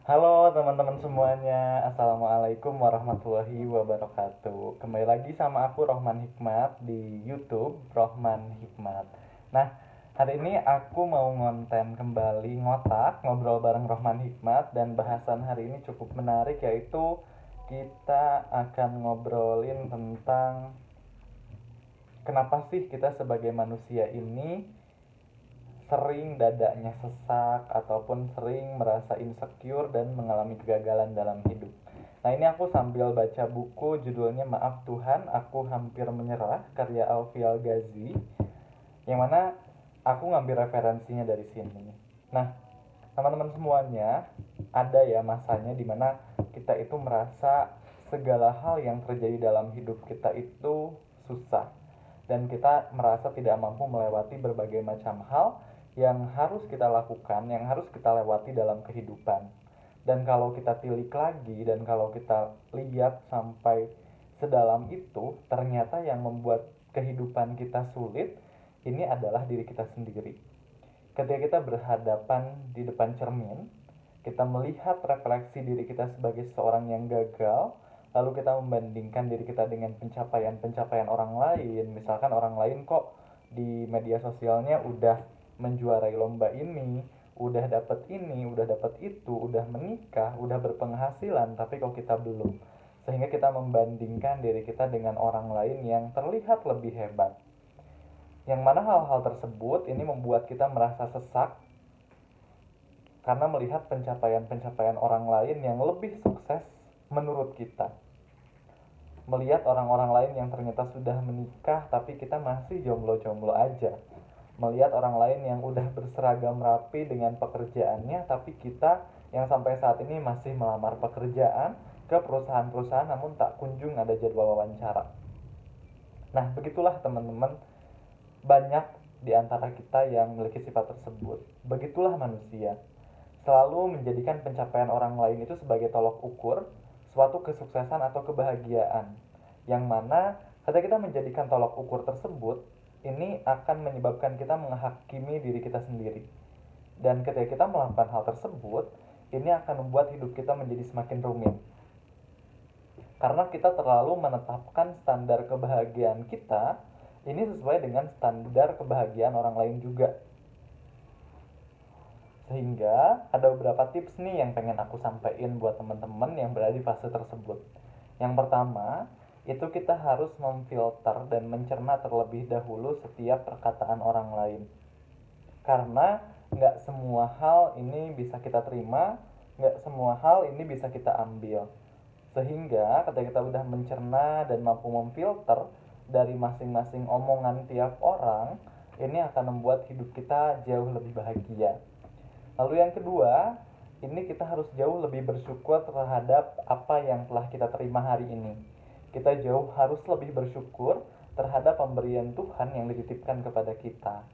Halo teman-teman semuanya, Assalamualaikum warahmatullahi wabarakatuh. Kembali lagi sama aku Rohman Hikmat di YouTube Rohman Hikmat. Nah, hari ini aku mau ngonten kembali ngotak ngobrol bareng Rohman Hikmat, dan bahasan hari ini cukup menarik, yaitu kita akan ngobrolin tentang kenapa sih kita sebagai manusia ini sering dadanya sesak ataupun sering merasa insecure dan mengalami kegagalan dalam hidup. Nah, ini aku sambil baca buku judulnya Maaf Tuhan, Aku Hampir Menyerah, karya Alfial Ghazi, yang mana aku ngambil referensinya dari sini. Nah, teman-teman semuanya, ada ya masanya dimana kita itu merasa segala hal yang terjadi dalam hidup kita itu susah, dan kita merasa tidak mampu melewati berbagai macam hal yang harus kita lakukan, yang harus kita lewati dalam kehidupan. Dan kalau kita tilik lagi dan kalau kita lihat sampai sedalam itu, ternyata yang membuat kehidupan kita sulit ini adalah diri kita sendiri. Ketika kita berhadapan di depan cermin, kita melihat refleksi diri kita sebagai seorang yang gagal, lalu kita membandingkan diri kita dengan pencapaian-pencapaian orang lain. Misalkan orang lain kok di media sosialnya udah menjuarai lomba ini, udah dapat itu, udah menikah, udah berpenghasilan, tapi kok kita belum. Sehingga kita membandingkan diri kita dengan orang lain yang terlihat lebih hebat. Yang mana hal-hal tersebut ini membuat kita merasa sesak karena melihat pencapaian-pencapaian orang lain yang lebih sukses menurut kita. Melihat orang-orang lain yang ternyata sudah menikah tapi kita masih jomblo-jomblo aja. Melihat orang lain yang udah berseragam rapi dengan pekerjaannya tapi kita yang sampai saat ini masih melamar pekerjaan ke perusahaan-perusahaan namun tak kunjung ada jadwal wawancara. Nah, begitulah teman-teman, banyak di antara kita yang memiliki sifat tersebut. Begitulah manusia, selalu menjadikan pencapaian orang lain itu sebagai tolok ukur suatu kesuksesan atau kebahagiaan. Yang mana ketika kita menjadikan tolok ukur tersebut, ini akan menyebabkan kita menghakimi diri kita sendiri. Dan ketika kita melakukan hal tersebut, ini akan membuat hidup kita menjadi semakin rumit. Karena kita terlalu menetapkan standar kebahagiaan kita ini sesuai dengan standar kebahagiaan orang lain juga. Sehingga ada beberapa tips nih yang pengen aku sampaikan buat teman-teman yang berada di fase tersebut. Yang pertama, itu kita harus memfilter dan mencerna terlebih dahulu setiap perkataan orang lain. Karena nggak semua hal ini bisa kita terima, nggak semua hal ini bisa kita ambil. Sehingga ketika kita udah mencerna dan mampu memfilter dari masing-masing omongan tiap orang, ini akan membuat hidup kita jauh lebih bahagia. Lalu yang kedua, ini kita harus jauh lebih bersyukur terhadap apa yang telah kita terima hari ini. Kita jauh harus lebih bersyukur terhadap pemberian Tuhan yang dititipkan kepada kita.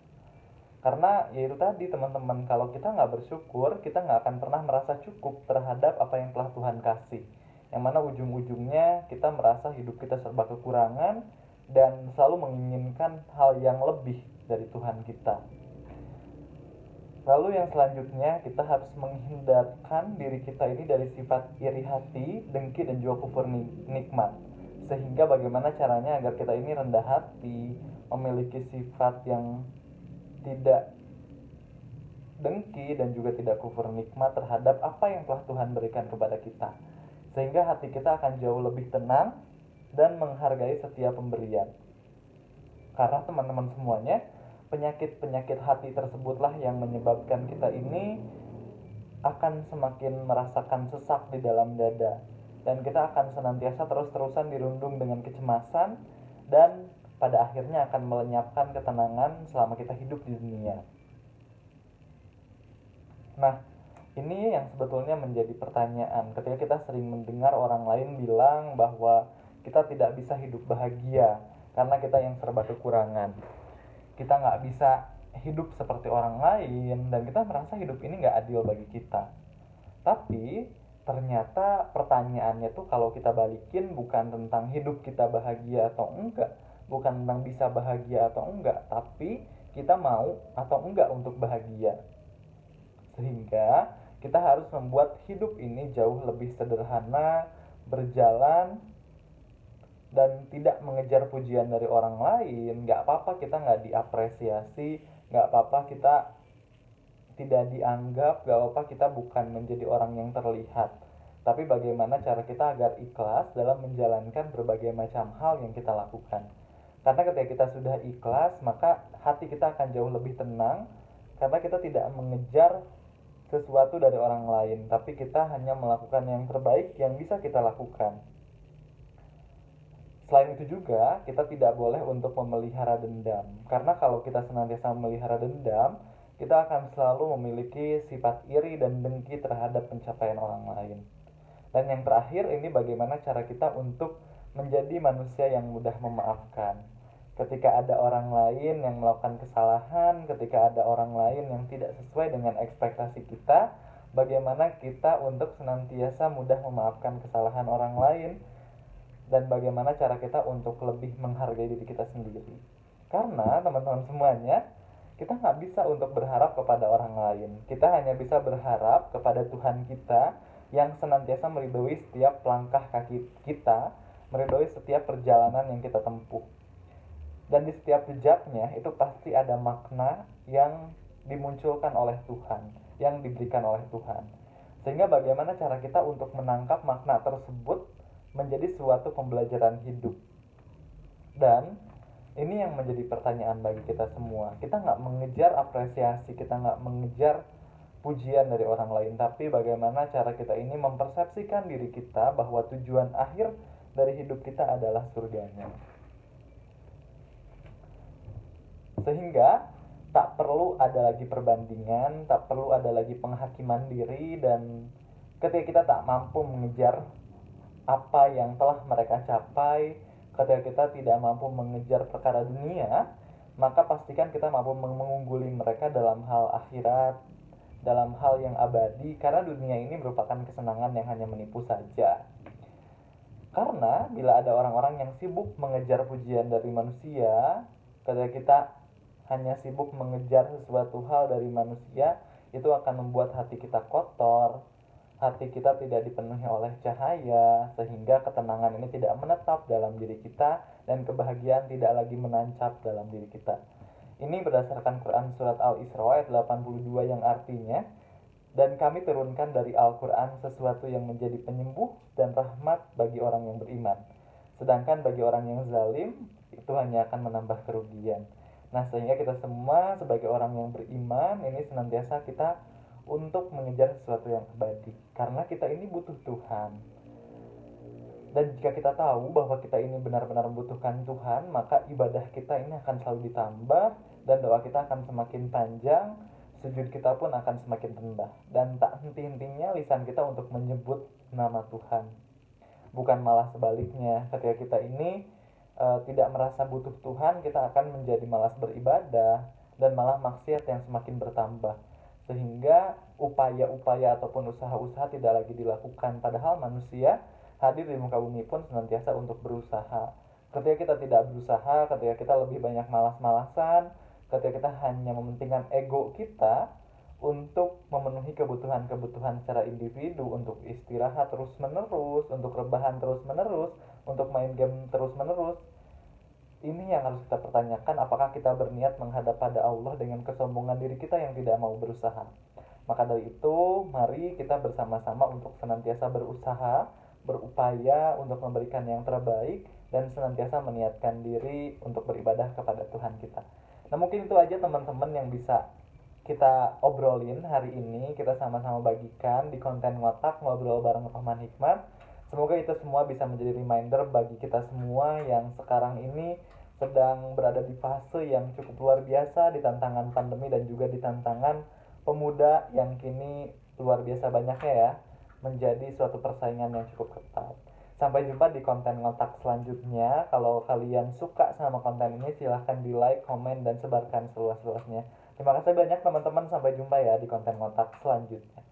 Karena ya itu tadi teman-teman, kalau kita nggak bersyukur, kita nggak akan pernah merasa cukup terhadap apa yang telah Tuhan kasih. Yang mana ujung-ujungnya kita merasa hidup kita serba kekurangan dan selalu menginginkan hal yang lebih dari Tuhan kita. Lalu yang selanjutnya, kita harus menghindarkan diri kita ini dari sifat iri hati, dengki, dan juga kufur nikmat. Sehingga bagaimana caranya agar kita ini rendah hati, memiliki sifat yang tidak dengki dan juga tidak kufur nikmat terhadap apa yang telah Tuhan berikan kepada kita. Sehingga hati kita akan jauh lebih tenang dan menghargai setiap pemberian. Karena teman-teman semuanya, penyakit-penyakit hati tersebutlah yang menyebabkan kita ini akan semakin merasakan sesak di dalam dada. Dan kita akan senantiasa terus-terusan dirundung dengan kecemasan dan pada akhirnya akan melenyapkan ketenangan selama kita hidup di dunia. Nah, ini yang sebetulnya menjadi pertanyaan ketika kita sering mendengar orang lain bilang bahwa kita tidak bisa hidup bahagia karena kita yang serba kekurangan. Kita nggak bisa hidup seperti orang lain dan kita merasa hidup ini nggak adil bagi kita. Tapi ternyata pertanyaannya tuh kalau kita balikin bukan tentang hidup kita bahagia atau enggak, bukan tentang bisa bahagia atau enggak, tapi kita mau atau enggak untuk bahagia. Sehingga Kita harus membuat hidup ini jauh lebih sederhana, berjalan, dan tidak mengejar pujian dari orang lain. Nggak apa-apa kita nggak diapresiasi, nggak apa-apa kita tidak dianggap, nggak apa-apa kita bukan menjadi orang yang terlihat. Tapi bagaimana cara kita agar ikhlas dalam menjalankan berbagai macam hal yang kita lakukan. Karena ketika kita sudah ikhlas, maka hati kita akan jauh lebih tenang, karena kita tidak mengejar sesuatu dari orang lain, tapi kita hanya melakukan yang terbaik yang bisa kita lakukan. Selain itu juga, kita tidak boleh untuk memelihara dendam. Karena kalau kita senantiasa memelihara dendam, kita akan selalu memiliki sifat iri dan dengki terhadap pencapaian orang lain. Dan yang terakhir, ini bagaimana cara kita untuk menjadi manusia yang mudah memaafkan. Ketika ada orang lain yang melakukan kesalahan, ketika ada orang lain yang tidak sesuai dengan ekspektasi kita, bagaimana kita untuk senantiasa mudah memaafkan kesalahan orang lain, dan bagaimana cara kita untuk lebih menghargai diri kita sendiri. Karena teman-teman semuanya, kita nggak bisa untuk berharap kepada orang lain. Kita hanya bisa berharap kepada Tuhan kita yang senantiasa meridhoi setiap langkah kaki kita, meridhoi setiap perjalanan yang kita tempuh. Dan di setiap jejaknya itu pasti ada makna yang dimunculkan oleh Tuhan, yang diberikan oleh Tuhan. Sehingga bagaimana cara kita untuk menangkap makna tersebut menjadi suatu pembelajaran hidup. Dan ini yang menjadi pertanyaan bagi kita semua. Kita nggak mengejar apresiasi, kita nggak mengejar pujian dari orang lain, tapi bagaimana cara kita ini mempersepsikan diri kita bahwa tujuan akhir dari hidup kita adalah surganya. Sehingga tak perlu ada lagi perbandingan, tak perlu ada lagi penghakiman diri, dan ketika kita tak mampu mengejar apa yang telah mereka capai, ketika kita tidak mampu mengejar perkara dunia, maka pastikan kita mampu mengungguli mereka dalam hal akhirat, dalam hal yang abadi, karena dunia ini merupakan kesenangan yang hanya menipu saja. Karena bila ada orang-orang yang sibuk mengejar pujian dari manusia, ketika kita hanya sibuk mengejar sesuatu hal dari manusia, itu akan membuat hati kita kotor, hati kita tidak dipenuhi oleh cahaya, sehingga ketenangan ini tidak menetap dalam diri kita dan kebahagiaan tidak lagi menancap dalam diri kita. Ini berdasarkan Quran Surat Al-Isra ayat 82 yang artinya, dan kami turunkan dari Al-Quran sesuatu yang menjadi penyembuh dan rahmat bagi orang yang beriman. Sedangkan bagi orang yang zalim, itu hanya akan menambah kerugian. Nah, sehingga kita semua sebagai orang yang beriman, ini senantiasa kita untuk mengejar sesuatu yang abadi, karena kita ini butuh Tuhan. Dan jika kita tahu bahwa kita ini benar-benar membutuhkan Tuhan, maka ibadah kita ini akan selalu ditambah, dan doa kita akan semakin panjang, sujud kita pun akan semakin rendah, dan tak henti-hentinya lisan kita untuk menyebut nama Tuhan. Bukan malah sebaliknya, ketika kita ini tidak merasa butuh Tuhan, kita akan menjadi malas beribadah, dan malah maksiat yang semakin bertambah, sehingga upaya-upaya ataupun usaha-usaha tidak lagi dilakukan. Padahal manusia hadir di muka bumi pun senantiasa untuk berusaha. Ketika kita tidak berusaha, ketika kita lebih banyak malas-malasan, ketika kita hanya mementingkan ego kita untuk memenuhi kebutuhan-kebutuhan secara individu, untuk istirahat terus-menerus, untuk rebahan terus-menerus, untuk main game terus-menerus, ini yang harus kita pertanyakan, apakah kita berniat menghadap pada Allah dengan kesombongan diri kita yang tidak mau berusaha. Maka dari itu, mari kita bersama-sama untuk senantiasa berusaha, berupaya untuk memberikan yang terbaik, dan senantiasa meniatkan diri untuk beribadah kepada Tuhan kita. Nah, mungkin itu aja teman-teman yang bisa kita obrolin hari ini, kita sama-sama bagikan di konten ngotak ngobrol bareng Rohman Hikmat. Semoga itu semua bisa menjadi reminder bagi kita semua yang sekarang ini sedang berada di fase yang cukup luar biasa, di tantangan pandemi dan juga di tantangan pemuda yang kini luar biasa banyaknya ya, menjadi suatu persaingan yang cukup ketat. Sampai jumpa di konten ngotak selanjutnya. Kalau kalian suka sama konten ini, silahkan di like, komen, dan sebarkan seluas-luasnya. Terima kasih banyak teman-teman, sampai jumpa ya di konten ngotak selanjutnya.